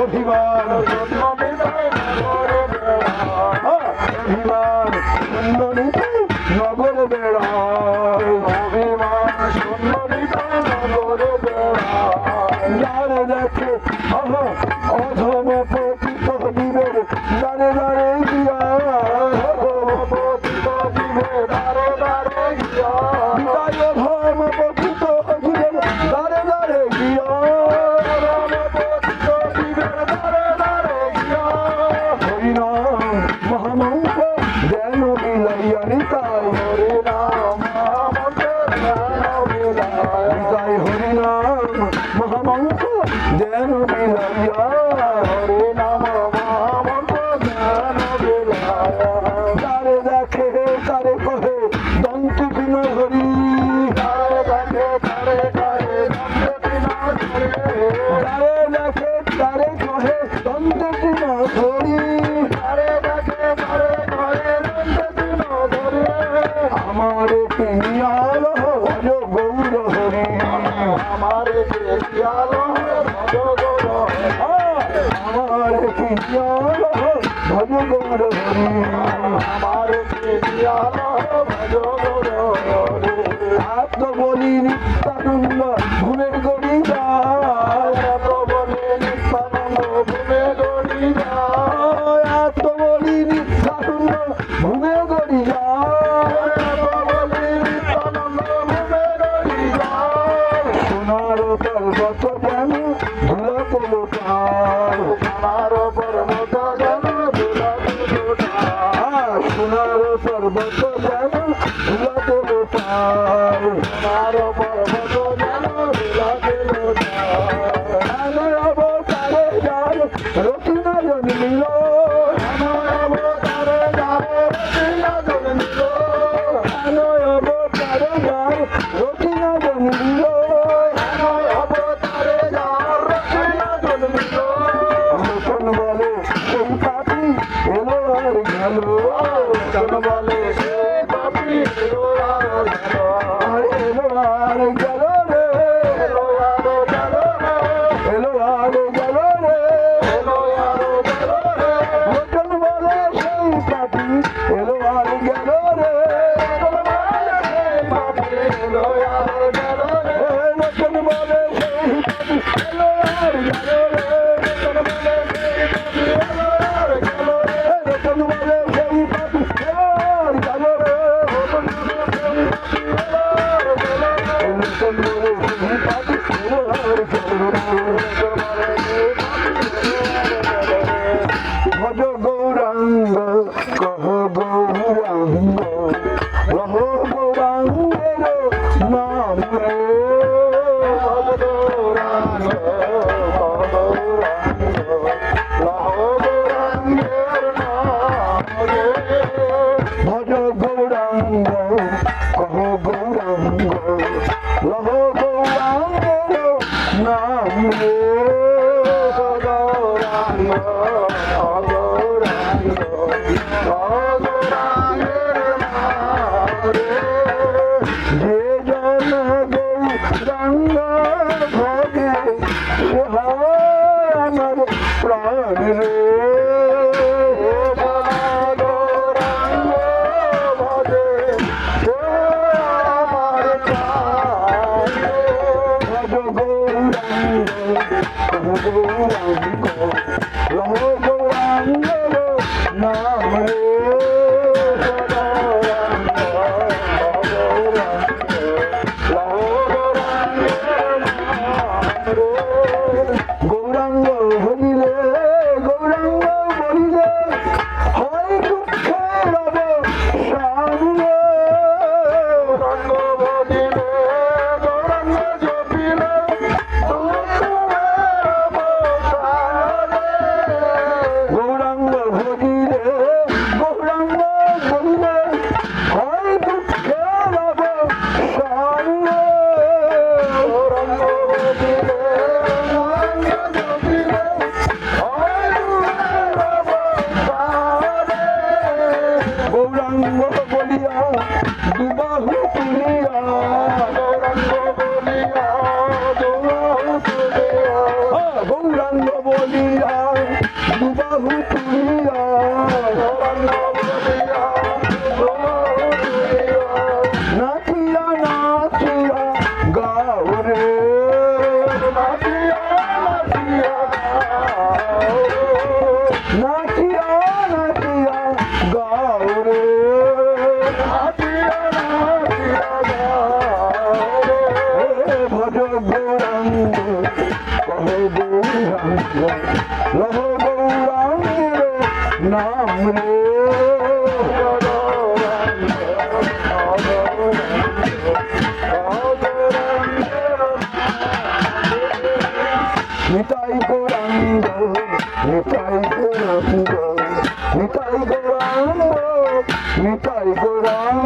অভিমান অভিমান সুন্দরীতে নগরে বেড়ায় অভিমান সুন্দরীতে নগরে বেড়ায় যারে দেখে অধম পতিত জীবের দাঁড়ে দাঁড়ে গিয়া পতিত জীবের দাঁড়ে দাঁড়ে গিয়া অধম পতিত জীবের দাঁড়ে দাঁড়ে গিয়া পতিত জীবের দাঁড়ে দাঁড়ে গিয়া হরিনাম মহামন্ত্র যেন বিলাইয়া নিতাই হরিনাম মহামন্ত্র যেন বিলাইয়া হরিনাম মহামন্ত্র যেন বিলাইয়া হরিনাম মহামন্ত্র যেন বিলাইয়া তারে দেখে তারে কহে দন্ত বিন হরি তারে দেখে তারে কহে দন্ত বিন হরি তারে দেখে তারে কহে দন্ত বিন হরি তারে দেখে তারে কহে দন্ত বিন হরি আমারে পিয়াল ভজ গৌর হরি আমারে পিয়াল ভজ গৌর আমারে পিয়াল ভজ গৌর হরি আমারে পিয়াল ভজ গৌর হরি আত্ম বলি নিত্যানন্দ ঘুমের গড়ি যায় আত্ম বলি নিত্যানন্দ ঘুমের গড়ি যায় আত্ম বলি নিত্যানন্দ ঘুমের গড়ি যায় আত্ম বলি নিত্যানন্দ ঘুমের গড়ি যায় সোনার পর্বত যেন ধুলাতে লোটায় সোনার পর্বত যেন ধুলাতে লোটায় সোনার পর্বত যেন ধুলাতে লোটায় সোনার পর্বত যেন ধুলাতে লোটায় অবতারে যার রচনা জন্মিল অবতারে যার রচনা জন্মিল অবতারে যার রচনা জন্মিল অবতারে যার রচনা জন্মিল লোচন বলে সেই পাপি এলো আর গেল লোচন বলে সেই পাপি এলো আর গেল আর এলো আর গেল রে এলো আর গেল রে এলো আর গেল রে এলো আর গেল রে লোচন বলে সেই পাপি এলো আর গেল রে লোচন বলে সেই পাপি এলো আর গেল রে লোচন বলে সেই পাপি এলো আর গেল রে লোচন বলে সেই পাপি এলো আর গেল রে লোচন বলে সেই পাপি এলো আর গেল রে লোচন বলে সেই পাপি এলো আর গেল রে লোচন বলে সেই পাপি এলো আর গেল রে ভজ গৌরাঙ্গ কহ গৌরাঙ্গ রহ গৌরাঙ্গের নাম রে ভজ গৌরাঙ্গ কহ গৌরাঙ্গ রহ গৌরাঙ্গের নাম রে ভজ গৌরাঙ্গ কহ গৌরাঙ্গ রহ গৌরাঙ্গের নাম রে গৌরাঙ্গ গৌরাঙ্গ গৌরাঙ্গের নাম রে যে জন গৌরাঙ্গ ভোগে সে হয় আমার প্রাণ রে গৌরাঙ্গ ভজে সে আমার প্রাণ ভজ গৌরাঙ্গ গৌরাঙ্গ রহ গৌরাঙ্গের নাম রে গৌরাঙ্গ গৌরাঙ্গ রহ গৌরাঙ্গের নাম রে গৌরাঙ্গ হরিলে গৌরাঙ্গ বলিলে হয় দুঃখের অবসান রে গৌরাঙ্গ বলিলে গৌরাঙ্গ জপিলে গৌরাঙ্গ ভজিলে বলিয়া দুবাহু তুলিয়া গৌরাঙ্গ বলিয়া দুবাহু তুলিয়া নাচিয়া নাচিয়া গাও রে নাচিয়া নাচিয়া গাও নাচিয়া নাচিয়া গাও রে নাচিয়া নাচিয়া গাও রে ভজ গৌরাঙ্গ কহ গৌরাঙ্গ লহ গৌরাঙ্গের নাম রে নিতাই গৌরাঙ্গ নিতাই গৌরাঙ্গ নিতাই গৌরাঙ্গ নিতাই গৌরাঙ্গ